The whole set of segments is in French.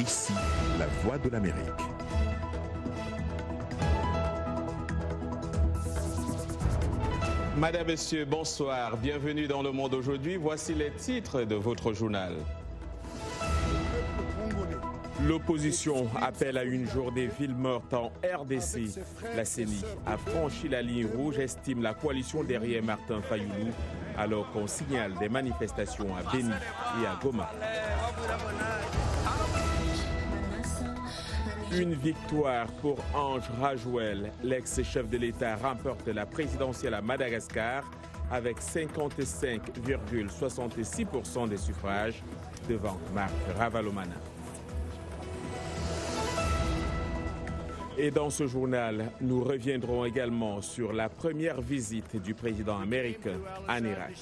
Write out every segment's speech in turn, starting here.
RFI, la voix de l'Amérique. Madame, Monsieur, bonsoir. Bienvenue dans Le Monde aujourd'hui. Voici les titres de votre journal. L'opposition appelle à une journée ville morte en RDC. La CENI a franchi la ligne rouge, estime la coalition derrière Martin Fayoulou, alors qu'on signale des manifestations à Béni et à Goma. Une victoire pour Ange Rajouel. L'ex-chef de l'État remporte la présidentielle à Madagascar avec 55,66% des suffrages devant Marc Ravalomanana. Et dans ce journal, nous reviendrons également sur la première visite du président américain en Irak.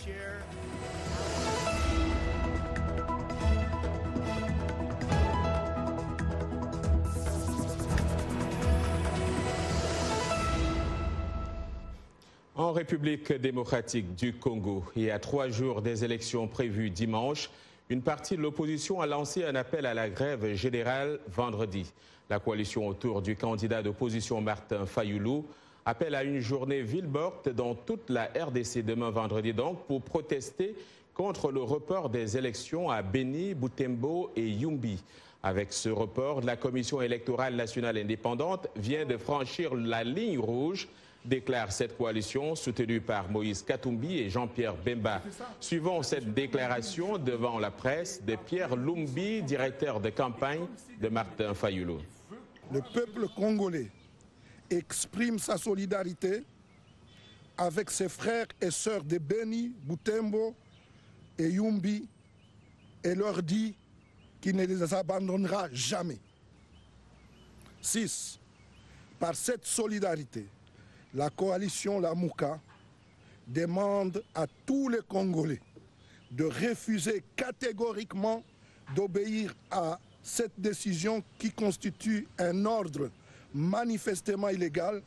En République démocratique du Congo et à 3 jours des élections prévues dimanche, une partie de l'opposition a lancé un appel à la grève générale vendredi. La coalition autour du candidat d'opposition Martin Fayoulou appelle à une journée ville morte dans toute la RDC demain vendredi donc pour protester contre le report des élections à Béni, Butembo et Yumbi. Avec ce report, la Commission électorale nationale indépendante vient de franchir la ligne rouge, déclare cette coalition soutenue par Moïse Katumbi et Jean-Pierre Bemba. Suivant cette déclaration devant la presse de Pierre Lumbi, directeur de campagne de Martin Fayoulou. Le peuple congolais exprime sa solidarité avec ses frères et sœurs de Béni, Butembo et Yumbi et leur dit qu'il ne les abandonnera jamais. 6. Par cette solidarité, la coalition Lamouka demande à tous les Congolais de refuser catégoriquement d'obéir à cette décision qui constitue un ordre manifestement illégal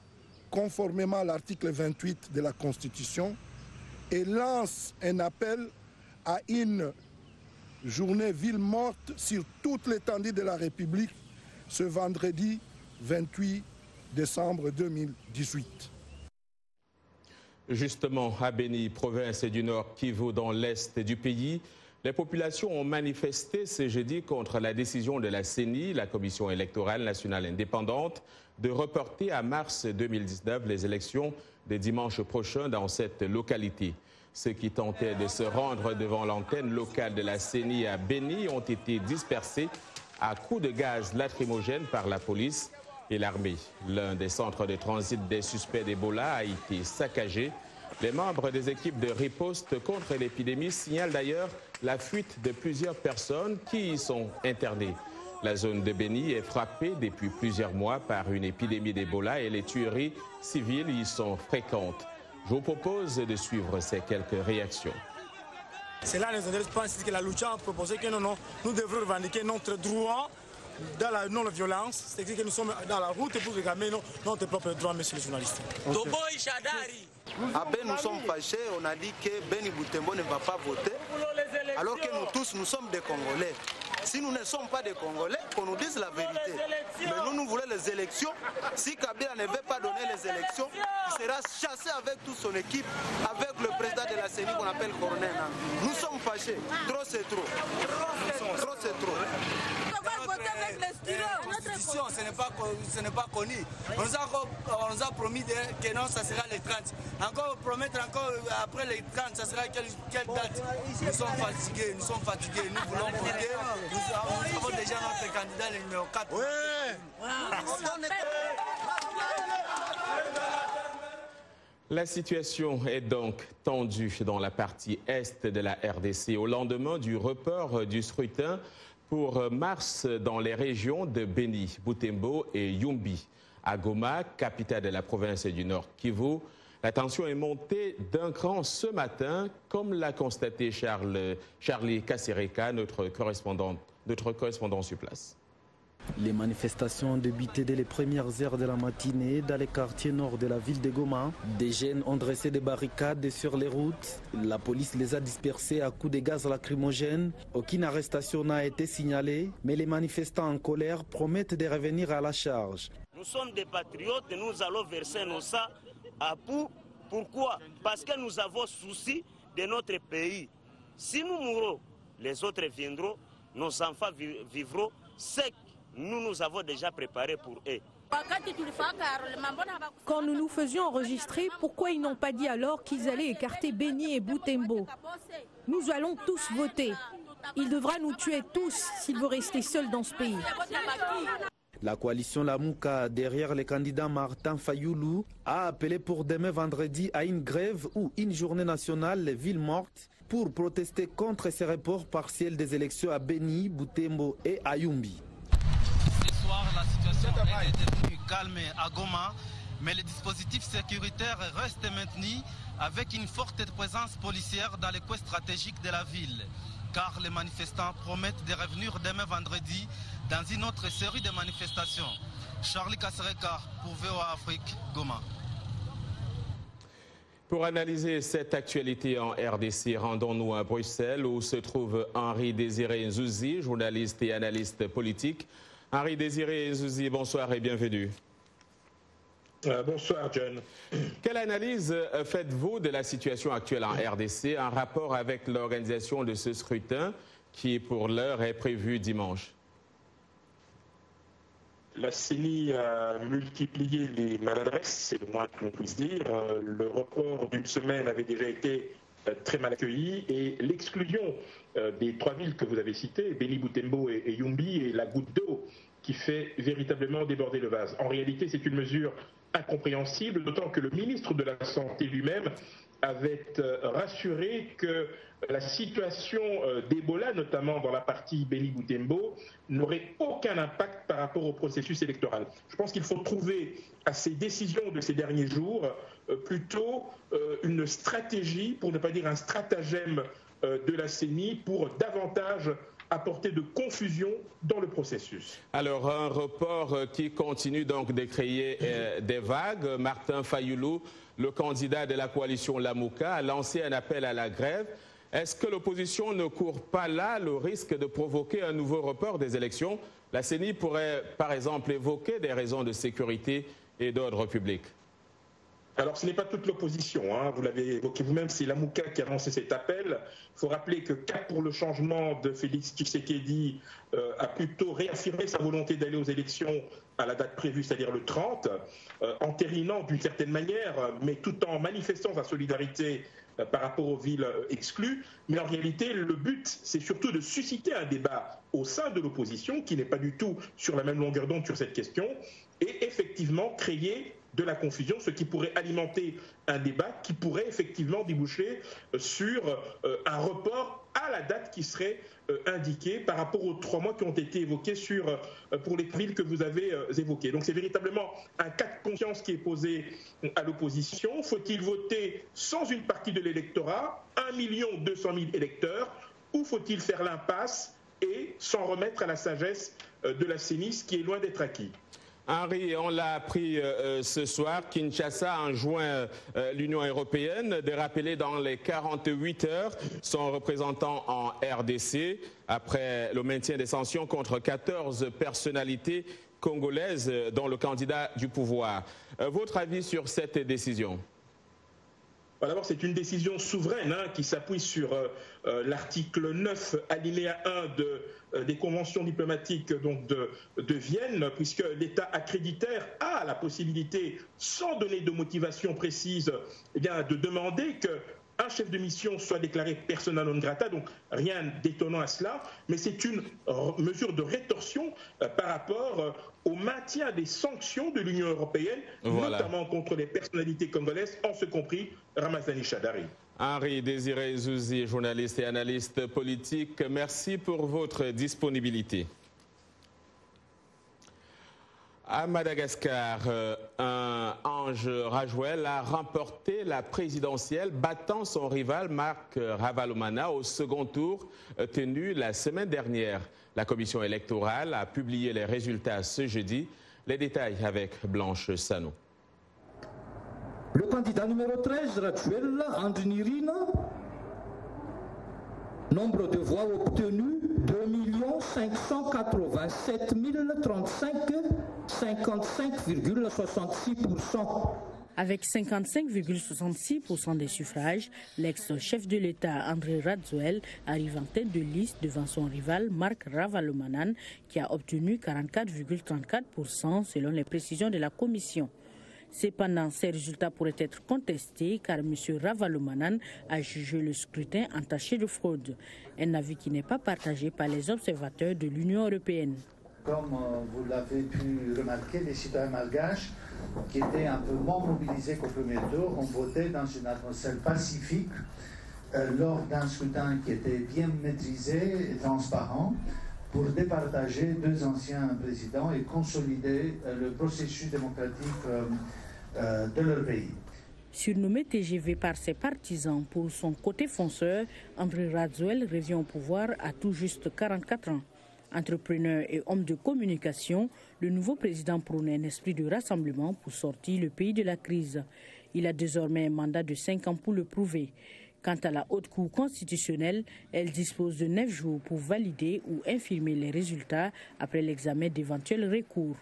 conformément à l'article 28 de la Constitution et lance un appel à une journée ville morte sur toute l'étendue de la République ce vendredi 28 décembre 2018. Justement, à Béni, province du Nord Kivu, dans l'est du pays, les populations ont manifesté ce jeudi contre la décision de la CENI, la Commission électorale nationale indépendante, de reporter à mars 2019 les élections de dimanche prochain dans cette localité. Ceux qui tentaient de se rendre devant l'antenne locale de la CENI à Béni ont été dispersés à coups de gaz lacrymogène par la police et l'armée. L'un des centres de transit des suspects d'Ebola a été saccagé. Les membres des équipes de riposte contre l'épidémie signalent d'ailleurs la fuite de plusieurs personnes qui y sont internées. La zone de Béni est frappée depuis plusieurs mois par une épidémie d'Ebola et les tueries civiles y sont fréquentes. Je vous propose de suivre ces quelques réactions. Cela nous intéresse pas, c'est que la lutte a proposé que nous devrons revendiquer notre droit dans la non-violence, c'est-à-dire que nous sommes dans la route pour réclamer notre propre droit, monsieur le journaliste. À Ben, nous sommes fâchés, on a dit que Béni Butembo ne va pas voter, alors que nous tous, nous sommes des Congolais. Si nous ne sommes pas des Congolais, qu'on nous dise la vérité. Mais nous voulons les élections. Si Kabila ne veut pas donner les élections, il sera chassé avec toute son équipe, avec le président de la CENI qu'on appelle Cornet. Nous sommes fâchés. Trop c'est trop. Trop c'est trop. Notre constitution, ce n'est pas connu. On nous a promis que non, ça sera les 30. Encore promettre encore après les 30, ça sera quelle date? Nous sommes fatigués, nous voulons voter. Nous avons déjà notre candidat, le numéro 4. Oui. La situation est donc tendue dans la partie est de la RDC au lendemain du report du scrutin pour mars dans les régions de Béni, Butembo et Yumbi. À Goma, capitale de la province du Nord Kivu, la tension est montée d'un cran ce matin, comme l'a constaté Charlie Kassereka, notre correspondant sur place. Les manifestations ont débuté dès les premières heures de la matinée dans les quartiers nord de la ville de Goma. Des jeunes ont dressé des barricades sur les routes. La police les a dispersés à coups de gaz lacrymogène. Aucune arrestation n'a été signalée, mais les manifestants en colère promettent de revenir à la charge. Nous sommes des patriotes et nous allons verser nos sangs à bout. Pourquoi? Parce que nous avons souci de notre pays. Si nous mourons, les autres viendront, nos enfants vivront. C'est nous avons déjà préparé pour eux. Quand nous nous faisions enregistrer, pourquoi ils n'ont pas dit alors qu'ils allaient écarter Béni et Butembo? Nous allons tous voter. Il devra nous tuer tous s'il veut rester seul dans ce pays. La coalition Lamuka, derrière le candidat Martin Fayoulou, a appelé pour demain vendredi à une grève ou une journée nationale les villes mortes pour protester contre ces reports partiels des élections à Béni, Butembo et à Yumbi. Ce soir, la situation est devenue calme à Goma, mais les dispositifs sécuritaires restent maintenus avec une forte présence policière dans les coins stratégiques de la ville. Car les manifestants promettent de revenir demain vendredi dans une autre série de manifestations. Charlie Kassereka pour VOA Afrique, Goma. Pour analyser cette actualité en RDC, rendons-nous à Bruxelles où se trouve Henri Désiré Nzouzi, journaliste et analyste politique. Henri Désiré Nzouzi, bonsoir et bienvenue. Bonsoir John. Quelle analyse faites-vous de la situation actuelle en RDC en rapport avec l'organisation de ce scrutin qui pour l'heure est prévu dimanche? La CENI a multiplié les maladresses, c'est le moins que l'on puisse dire. Le report d'une semaine avait déjà été très mal accueilli et l'exclusion des trois villes que vous avez citées, Béni, Butembo et Yumbi, est la goutte d'eau qui fait véritablement déborder le vase. En réalité, c'est une mesure incompréhensible, d'autant que le ministre de la Santé lui-même avait rassuré que la situation d'Ebola, notamment dans la partie Béni-Butembo, n'aurait aucun impact par rapport au processus électoral. Je pense qu'il faut trouver à ces décisions de ces derniers jours plutôt une stratégie, pour ne pas dire un stratagème de la CENI pour davantage apporter de confusion dans le processus. Alors, un report qui continue donc de créer des vagues. Martin Fayoulou, le candidat de la coalition Lamuka, a lancé un appel à la grève. Est-ce que l'opposition ne court pas là le risque de provoquer un nouveau report des élections? La CENI pourrait, par exemple, évoquer des raisons de sécurité et d'ordre public. Alors, ce n'est pas toute l'opposition, hein. Vous l'avez évoqué vous-même, c'est Lamuka qui a lancé cet appel. Il faut rappeler que Cap pour le changement de Félix Tshisekedi a plutôt réaffirmé sa volonté d'aller aux élections à la date prévue, c'est-à-dire le 30, entérinant d'une certaine manière, mais tout en manifestant sa solidarité par rapport aux villes exclues. Mais en réalité, le but, c'est surtout de susciter un débat au sein de l'opposition qui n'est pas du tout sur la même longueur d'onde sur cette question et effectivement créer de la confusion, ce qui pourrait alimenter un débat qui pourrait effectivement déboucher sur un report à la date qui serait indiquée par rapport aux 3 mois qui ont été évoqués pour les villes que vous avez évoquées. Donc c'est véritablement un cas de conscience qui est posé à l'opposition. Faut-il voter sans une partie de l'électorat, 1 200 000 électeurs, ou faut-il faire l'impasse et s'en remettre à la sagesse de la CENI, ce qui est loin d'être acquis? Henri, on l'a appris ce soir, Kinshasa enjoint l'Union européenne de rappeler dans les 48 heures son représentant en RDC après le maintien des sanctions contre 14 personnalités congolaises, dont le candidat du pouvoir. Votre avis sur cette décision? D'abord, c'est une décision souveraine qui s'appuie sur l'article 9, alinéa 1 des conventions diplomatiques donc, de Vienne, puisque l'État accréditaire a la possibilité, sans donner de motivation précise, eh bien, de demander qu'un chef de mission soit déclaré persona non grata, donc rien d'étonnant à cela, mais c'est une mesure de rétorsion par rapport au maintien des sanctions de l'Union européenne, notamment contre les personnalités congolaises, en ce compris Ramazani Shadari. Henri Désiré Nzouzi, journaliste et analyste politique, merci pour votre disponibilité. À Madagascar, un Ange Rajouel a remporté la présidentielle, battant son rival Marc Ravalomanana au second tour tenu la semaine dernière. La commission électorale a publié les résultats ce jeudi. Les détails avec Blanche Sano. Le candidat numéro 13, Rajouel Andrinirina, nombre de voix obtenues 2 587 035, 55,66%. Avec 55,66% des suffrages, l'ex-chef de l'État Andry Rajouel arrive en tête de liste devant son rival Marc Ravalomanana qui a obtenu 44,34% selon les précisions de la commission. Cependant, ces résultats pourraient être contestés car M. Ravalomanana a jugé le scrutin entaché de fraude, un avis qui n'est pas partagé par les observateurs de l'Union européenne. Comme vous l'avez pu remarquer, les citoyens malgaches qui étaient un peu moins mobilisés qu'au premier tour ont voté dans une atmosphère pacifique lors d'un scrutin qui était bien maîtrisé et transparent pour départager deux anciens présidents et consolider le processus démocratique de leur pays. Surnommé TGV par ses partisans pour son côté fonceur, Andry Rajouel revient au pouvoir à tout juste 44 ans. Entrepreneur et homme de communication, le nouveau président prône un esprit de rassemblement pour sortir le pays de la crise. Il a désormais un mandat de 5 ans pour le prouver. Quant à la Haute Cour constitutionnelle, elle dispose de 9 jours pour valider ou infirmer les résultats après l'examen d'éventuels recours.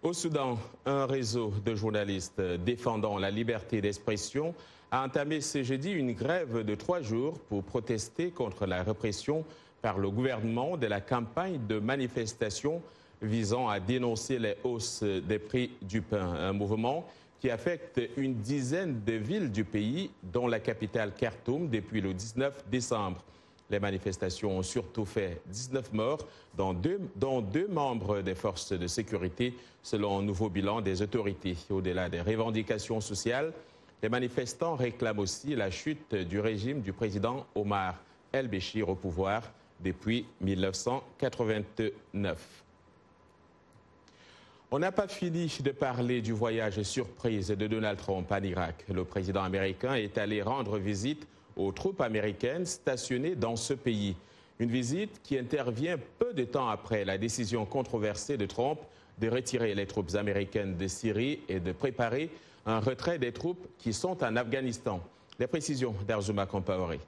Au Soudan, un réseau de journalistes défendant la liberté d'expression a entamé ce jeudi une grève de 3 jours pour protester contre la répression par le gouvernement de la campagne de manifestation visant à dénoncer les hausses des prix du pain. Un mouvement qui affecte une dizaine de villes du pays, dont la capitale Khartoum, depuis le 19 décembre. Les manifestations ont surtout fait 19 morts, dont deux membres des forces de sécurité, selon un nouveau bilan des autorités. Au-delà des revendications sociales, les manifestants réclament aussi la chute du régime du président Omar El-Béchir au pouvoir depuis 1989. On n'a pas fini de parler du voyage surprise de Donald Trump en Irak. Le président américain est allé rendre visite aux troupes américaines stationnées dans ce pays. Une visite qui intervient peu de temps après la décision controversée de Trump de retirer les troupes américaines de Syrie et de préparer un retrait des troupes qui sont en Afghanistan. Les précisions d'Arjuma Compaoré.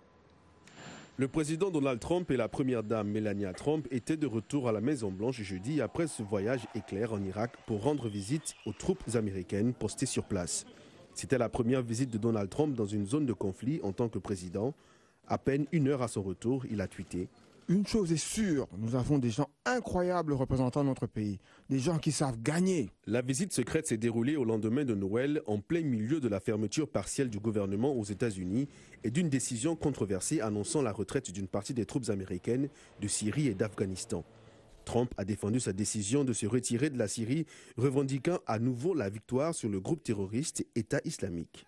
Le président Donald Trump et la première dame Melania Trump étaient de retour à la Maison-Blanche jeudi après ce voyage éclair en Irak pour rendre visite aux troupes américaines postées sur place. C'était la première visite de Donald Trump dans une zone de conflit en tant que président. À peine 1 heure à son retour, il a tweeté « Une chose est sûre, nous avons des gens incroyables représentant notre pays, des gens qui savent gagner. » La visite secrète s'est déroulée au lendemain de Noël, en plein milieu de la fermeture partielle du gouvernement aux États-Unis et d'une décision controversée annonçant la retraite d'une partie des troupes américaines de Syrie et d'Afghanistan. Trump a défendu sa décision de se retirer de la Syrie, revendiquant à nouveau la victoire sur le groupe terroriste État islamique.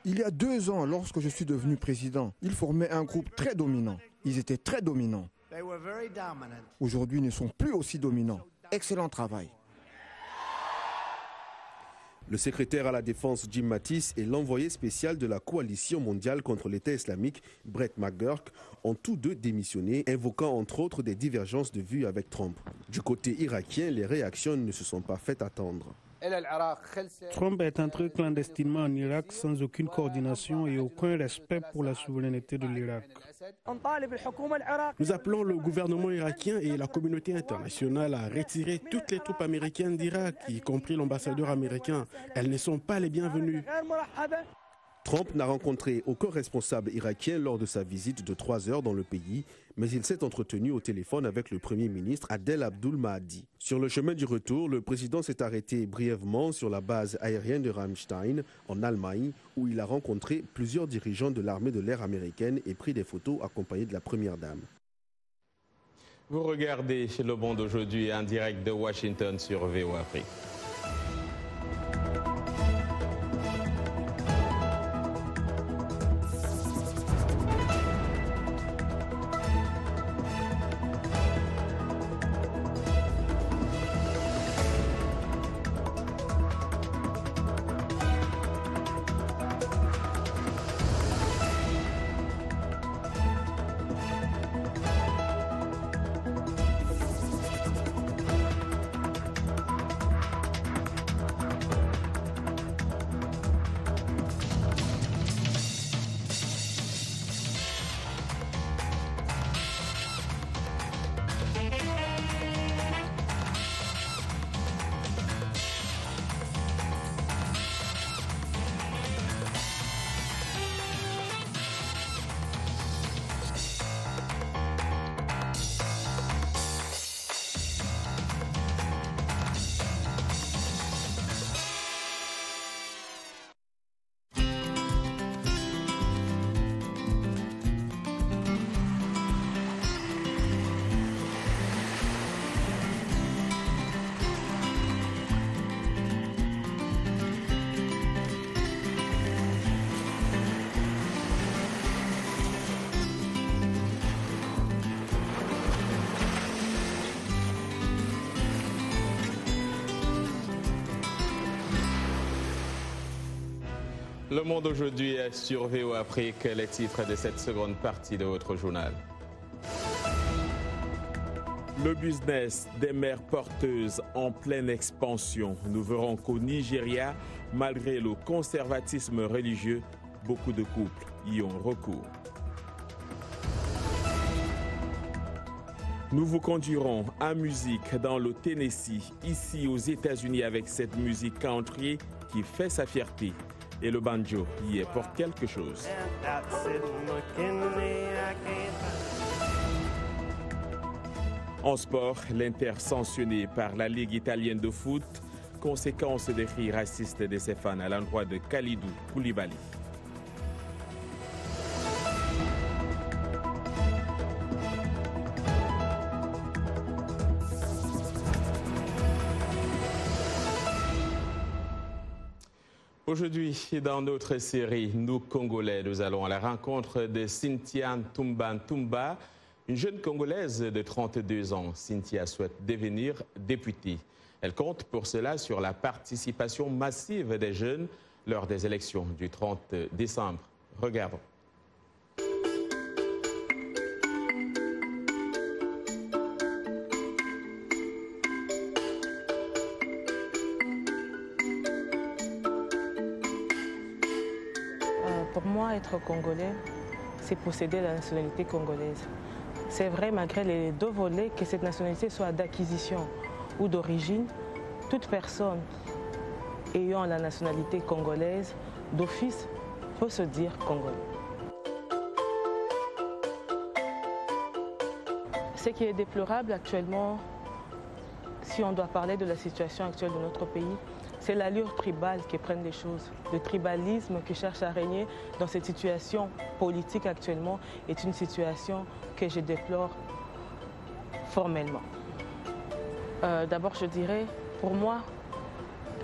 Il y a 2 ans, lorsque je suis devenu président, ils formaient un groupe très dominant. Ils étaient très dominants. Aujourd'hui, ils ne sont plus aussi dominants. Excellent travail. Le secrétaire à la défense Jim Mattis et l'envoyé spécial de la coalition mondiale contre l'État islamique Brett McGurk ont tous deux démissionné, invoquant entre autres des divergences de vues avec Trump. Du côté irakien, les réactions ne se sont pas faites attendre. Trump est entré clandestinement en Irak sans aucune coordination et aucun respect pour la souveraineté de l'Irak. Nous appelons le gouvernement irakien et la communauté internationale à retirer toutes les troupes américaines d'Irak, y compris l'ambassadeur américain. Elles ne sont pas les bienvenues. Trump n'a rencontré aucun responsable irakien lors de sa visite de 3 heures dans le pays, mais il s'est entretenu au téléphone avec le Premier ministre Adel Abdul Mahdi. Sur le chemin du retour, le président s'est arrêté brièvement sur la base aérienne de Ramstein, en Allemagne, où il a rencontré plusieurs dirigeants de l'armée de l'air américaine et pris des photos accompagnées de la Première Dame. Vous regardez Le Monde aujourd'hui en direct de Washington sur VOA Afrique. Le Monde aujourd'hui est sur VOA Afrique, les titres de cette seconde partie de votre journal. Le business des mères porteuses en pleine expansion. Nous verrons qu'au Nigeria, malgré le conservatisme religieux, beaucoup de couples y ont recours. Nous vous conduirons en musique dans le Tennessee, ici aux États-Unis, avec cette musique country qui fait sa fierté. Et le banjo y est pour quelque chose. En sport, l'Inter sanctionné par la Ligue italienne de foot, conséquence des cris racistes de ses fans à l'endroit de Kalidou Koulibaly. Aujourd'hui, dans notre série Nous Congolais, nous allons à la rencontre de Cynthia Ntumba, une jeune Congolaise de 32 ans. Cynthia souhaite devenir députée. Elle compte pour cela sur la participation massive des jeunes lors des élections du 30 décembre. Regardons. Pour moi, être congolais, c'est posséder la nationalité congolaise. C'est vrai, malgré les deux volets, que cette nationalité soit d'acquisition ou d'origine, toute personne ayant la nationalité congolaise, d'office, peut se dire congolais. Ce qui est déplorable actuellement, si on doit parler de la situation actuelle de notre pays, c'est l'allure tribale qui prennent les choses. Le tribalisme qui cherche à régner dans cette situation politique actuellement est une situation que je déplore formellement. D'abord, je dirais, pour moi,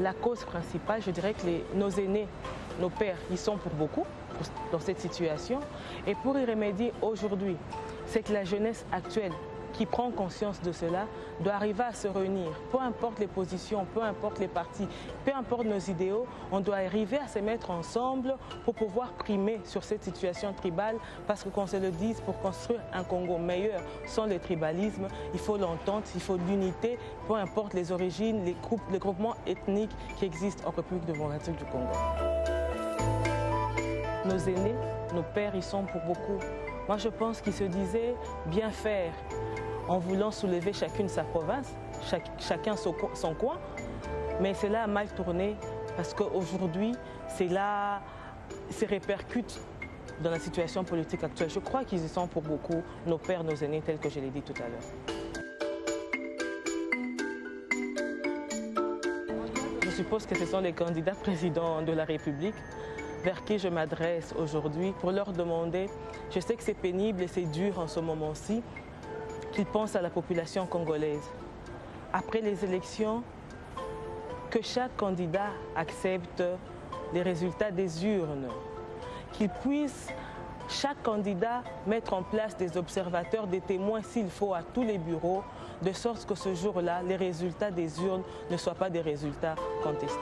la cause principale, je dirais que nos aînés, nos pères, ils sont pour beaucoup dans cette situation. Et pour y remédier aujourd'hui, c'est que la jeunesse actuelle qui prend conscience de cela doit arriver à se réunir. Peu importe les positions, peu importe les partis, peu importe nos idéaux, on doit arriver à se mettre ensemble pour pouvoir primer sur cette situation tribale, parce que qu'on se le dise, pour construire un Congo meilleur sans le tribalisme, il faut l'entente, il faut l'unité, peu importe les origines, les groupements ethniques qui existent en République démocratique du Congo. Nos aînés, nos pères, ils sont pour beaucoup. Moi, je pense qu'ils se disaient bien faire en voulant soulever chacune sa province, chacun son coin. Mais cela a mal tourné parce qu'aujourd'hui, cela se répercute dans la situation politique actuelle. Je crois qu'ils y sont pour beaucoup, nos pères, nos aînés, tels que je l'ai dit tout à l'heure. Je suppose que ce sont les candidats présidents de la République vers qui je m'adresse aujourd'hui pour leur demander, je sais que c'est pénible et c'est dur en ce moment-ci, qu'ils pensent à la population congolaise. Après les élections, que chaque candidat accepte les résultats des urnes, qu'il puisse, chaque candidat, mettre en place des observateurs, des témoins s'il faut à tous les bureaux, de sorte que ce jour-là, les résultats des urnes ne soient pas des résultats contestés.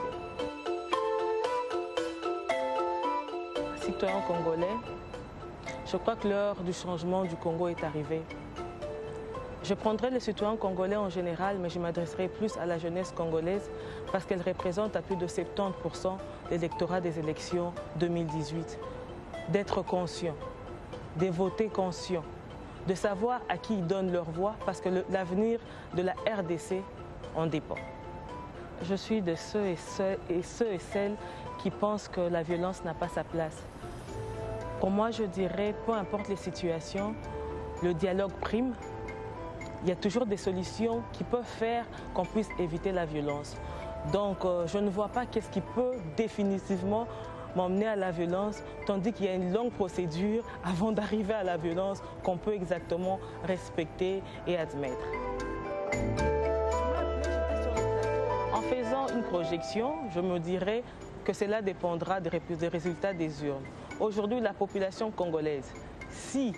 Citoyens congolais, je crois que l'heure du changement du Congo est arrivée. Je prendrai les citoyens congolais en général, mais je m'adresserai plus à la jeunesse congolaise parce qu'elle représente à plus de 70% l'électorat des élections 2018. D'être conscient, de voter conscient, de savoir à qui ils donnent leur voix parce que l'avenir de la RDC en dépend. Je suis de ceux et celles qui pensent que la violence n'a pas sa place. Pour moi, je dirais, peu importe les situations, le dialogue prime. Il y a toujours des solutions qui peuvent faire qu'on puisse éviter la violence. Donc, je ne vois pas qu'est-ce qui peut définitivement m'emmener à la violence, tandis qu'il y a une longue procédure avant d'arriver à la violence qu'on peut exactement respecter et admettre. En faisant une projection, je me dirais que cela dépendra des résultats des urnes. Aujourd'hui, la population congolaise, si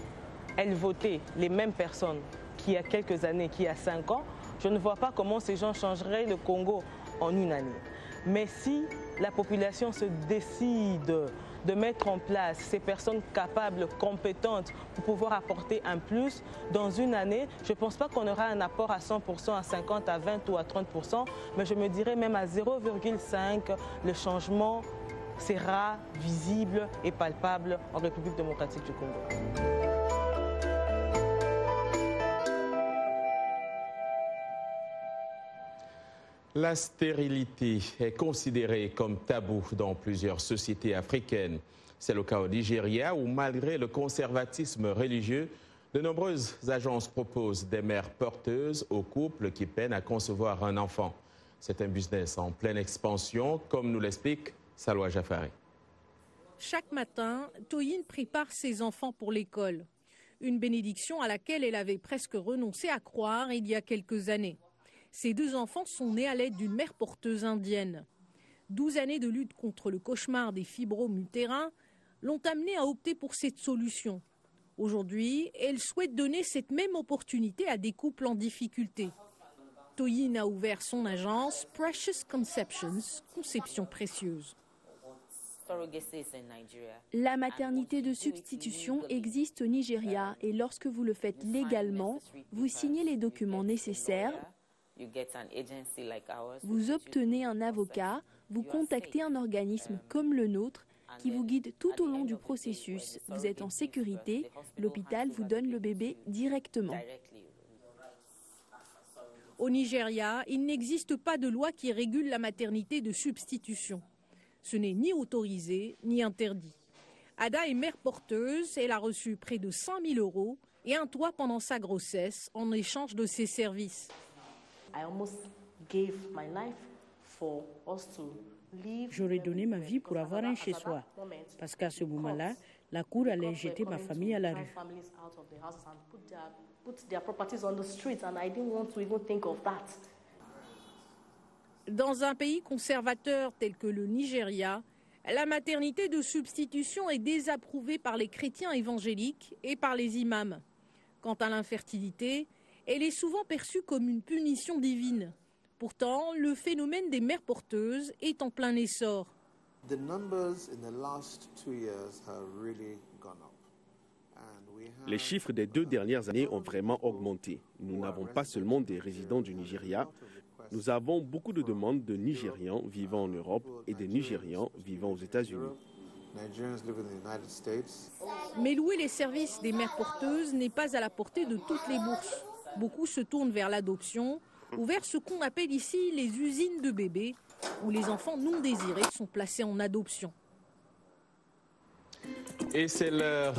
elle votait les mêmes personnes qu'il y a quelques années, qu'il y a 5 ans, je ne vois pas comment ces gens changeraient le Congo en une année. Mais si la population se décide de mettre en place ces personnes capables, compétentes pour pouvoir apporter un plus, dans une année, je ne pense pas qu'on aura un apport à 100%, à 50%, à 20% ou à 30%, mais je me dirais même à 0,5%, le changement sera visible et palpable en République démocratique du Congo. La stérilité est considérée comme tabou dans plusieurs sociétés africaines. C'est le cas au Nigeria où, malgré le conservatisme religieux, de nombreuses agences proposent des mères porteuses aux couples qui peinent à concevoir un enfant. C'est un business en pleine expansion, comme nous l'explique Salwa Jafari. Chaque matin, Toyin prépare ses enfants pour l'école. Une bénédiction à laquelle elle avait presque renoncé à croire il y a quelques années. Ces deux enfants sont nés à l'aide d'une mère porteuse indienne. 12 années de lutte contre le cauchemar des fibromes utérins l'ont amenée à opter pour cette solution. Aujourd'hui, elle souhaite donner cette même opportunité à des couples en difficulté. Toyin a ouvert son agence Precious Conceptions, conception précieuse. La maternité de substitution existe au Nigeria et lorsque vous le faites légalement, vous signez les documents nécessaires. Vous obtenez un avocat, vous contactez un organisme comme le nôtre qui vous guide tout au long du processus. Vous êtes en sécurité, l'hôpital vous donne le bébé directement. Au Nigeria, il n'existe pas de loi qui régule la maternité de substitution. Ce n'est ni autorisé ni interdit. Ada est mère porteuse, elle a reçu près de 100 000 € et un toit pendant sa grossesse en échange de ses services. J'aurais donné ma vie pour avoir un chez-soi, parce qu'à ce moment-là, la cour allait jeter ma famille à la rue. Dans un pays conservateur tel que le Nigeria, la maternité de substitution est désapprouvée par les chrétiens évangéliques et par les imams. Quant à l'infertilité, elle est souvent perçue comme une punition divine. Pourtant, le phénomène des mères porteuses est en plein essor. Les chiffres des 2 dernières années ont vraiment augmenté. Nous n'avons pas seulement des résidents du Nigeria, nous avons beaucoup de demandes de Nigérians vivant en Europe et des Nigérians vivant aux États-Unis. Mais louer les services des mères porteuses n'est pas à la portée de toutes les bourses. Beaucoup se tournent vers l'adoption ou vers ce qu'on appelle ici les usines de bébés, où les enfants non désirés sont placés en adoption. Et c'est l'heure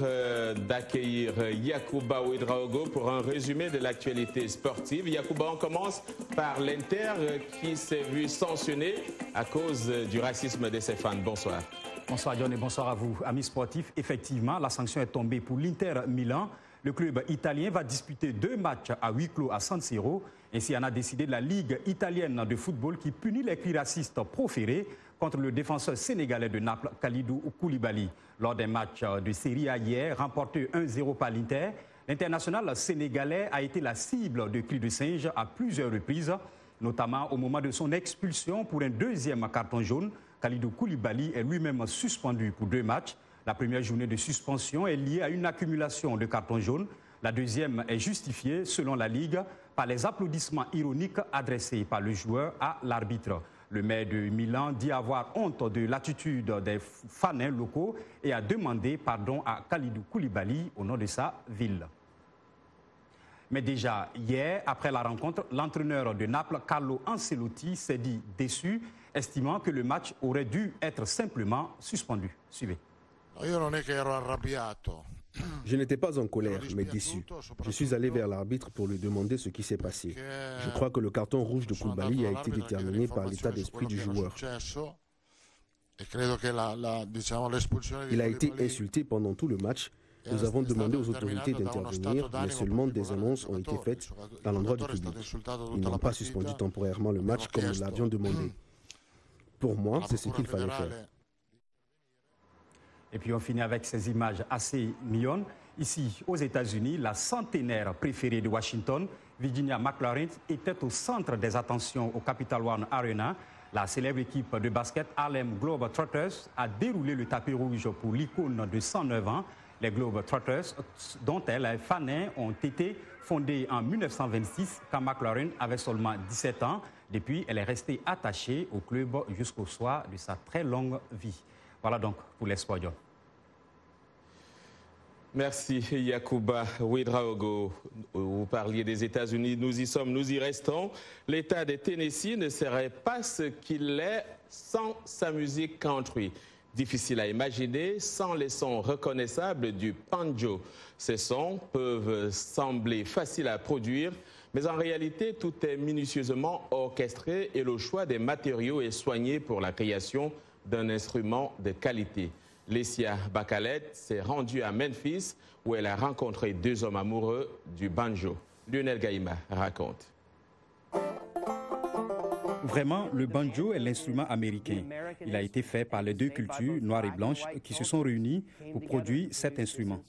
d'accueillir Yacouba Ouedraogo pour un résumé de l'actualité sportive. Yacouba, on commence par l'Inter qui s'est vu sanctionné à cause du racisme de ses fans. Bonsoir. Bonsoir John et bonsoir à vous. Amis sportifs, effectivement, la sanction est tombée pour l'Inter Milan. Le club italien va disputer 2 matchs à huis clos à San Siro. Ainsi en a décidé la Ligue italienne de football qui punit les cris racistes proférés contre le défenseur sénégalais de Naples, Kalidou Koulibaly. Lors d'un match de Serie A hier, remporté 1-0 par l'Inter, l'international sénégalais a été la cible de cris de singe à plusieurs reprises, notamment au moment de son expulsion pour un 2e carton jaune. Kalidou Koulibaly est lui-même suspendu pour 2 matchs. La première journée de suspension est liée à une accumulation de cartons jaunes. La deuxième est justifiée, selon la Ligue, par les applaudissements ironiques adressés par le joueur à l'arbitre. Le maire de Milan dit avoir honte de l'attitude des fans locaux et a demandé pardon à Kalidou Koulibaly au nom de sa ville. Mais déjà hier, après la rencontre, l'entraîneur de Naples, Carlo Ancelotti, s'est dit déçu, estimant que le match aurait dû être simplement suspendu. Suivez. Je n'étais pas en colère, mais déçu. Je suis allé vers l'arbitre pour lui demander ce qui s'est passé. Je crois que le carton rouge de Koulibaly a été déterminé par l'état d'esprit du joueur. Il a été insulté pendant tout le match. Nous avons demandé aux autorités d'intervenir, mais seulement des annonces ont été faites dans l'endroit du public. Ils n'ont pas suspendu temporairement le match comme nous l'avions demandé. Pour moi, c'est ce qu'il fallait faire. Et puis on finit avec ces images assez mignonnes. Ici, aux États-Unis, la centenaire préférée de Washington, Virginia McLaurin, était au centre des attentions au Capital One Arena. La célèbre équipe de basket Harlem Globetrotters a déroulé le tapis rouge pour l'icône de 109 ans. Les Globetrotters, dont les fanins ont été fondés en 1926 quand McLaurin avait seulement 17 ans. Depuis, elle est restée attachée au club jusqu'au soir de sa très longue vie. Voilà donc pour les sports. Merci Yacouba Ouedraogo. Vous parliez des États-Unis, nous y sommes, nous y restons. L'État de Tennessee ne serait pas ce qu'il est sans sa musique country. Difficile à imaginer sans les sons reconnaissables du banjo. Ces sons peuvent sembler faciles à produire, mais en réalité, tout est minutieusement orchestré et le choix des matériaux est soigné pour la création d'un instrument de qualité. Lesia Bakalet s'est rendue à Memphis où elle a rencontré deux hommes amoureux du banjo. Lionel Gaïma raconte. Vraiment, le banjo est l'instrument américain. Il a été fait par les deux cultures, noires et blanches, qui se sont réunies pour produire cet instrument.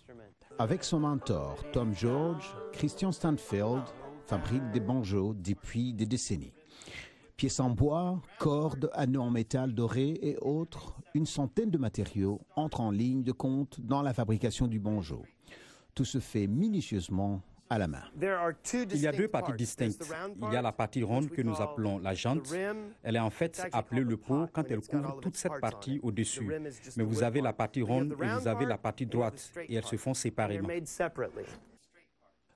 Avec son mentor, Tom George, Christian Stanfield fabrique des banjos depuis des décennies. Pièces en bois, cordes, anneaux en métal doré et autres, une centaine de matériaux entrent en ligne de compte dans la fabrication du banjo. Tout se fait minutieusement à la main. Il y a deux parties distinctes. Il y a la partie ronde que nous appelons la jante. Elle est en fait appelée le pot quand elle couvre toute cette partie au-dessus. Mais vous avez la partie ronde et vous avez la partie droite et elles se font séparément.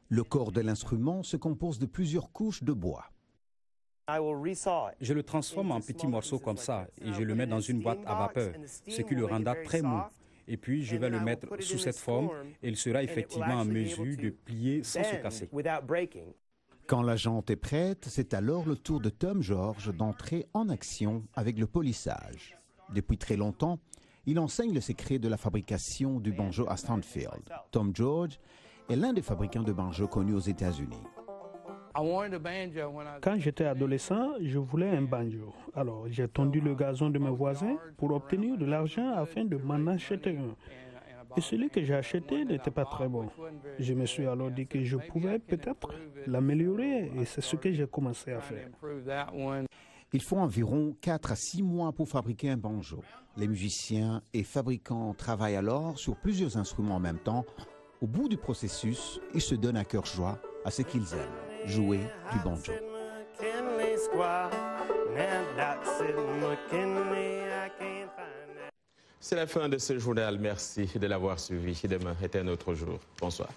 Le corps de l'instrument se compose de plusieurs couches de bois. Je le transforme en petits morceaux comme ça et je le mets dans une boîte à vapeur, ce qui le rendra très mou. Et puis je vais le mettre sous cette forme et il sera effectivement en mesure de plier sans se casser. Quand la jante est prête, c'est alors le tour de Tom George d'entrer en action avec le polissage. Depuis très longtemps, il enseigne le secret de la fabrication du banjo à Stanfield. Tom George est l'un des fabricants de banjo connus aux États-Unis. Quand j'étais adolescent, je voulais un banjo. Alors, j'ai tondu le gazon de mes voisins pour obtenir de l'argent afin de m'en acheter un. Et celui que j'ai acheté n'était pas très bon. Je me suis alors dit que je pouvais peut-être l'améliorer et c'est ce que j'ai commencé à faire. Il faut environ 4 à 6 mois pour fabriquer un banjo. Les musiciens et fabricants travaillent alors sur plusieurs instruments en même temps. Au bout du processus, ils se donnent à cœur joie à ce qu'ils aiment. Jouer du banjo. C'est la fin de ce journal. Merci de l'avoir suivi. Demain est un autre jour. Bonsoir.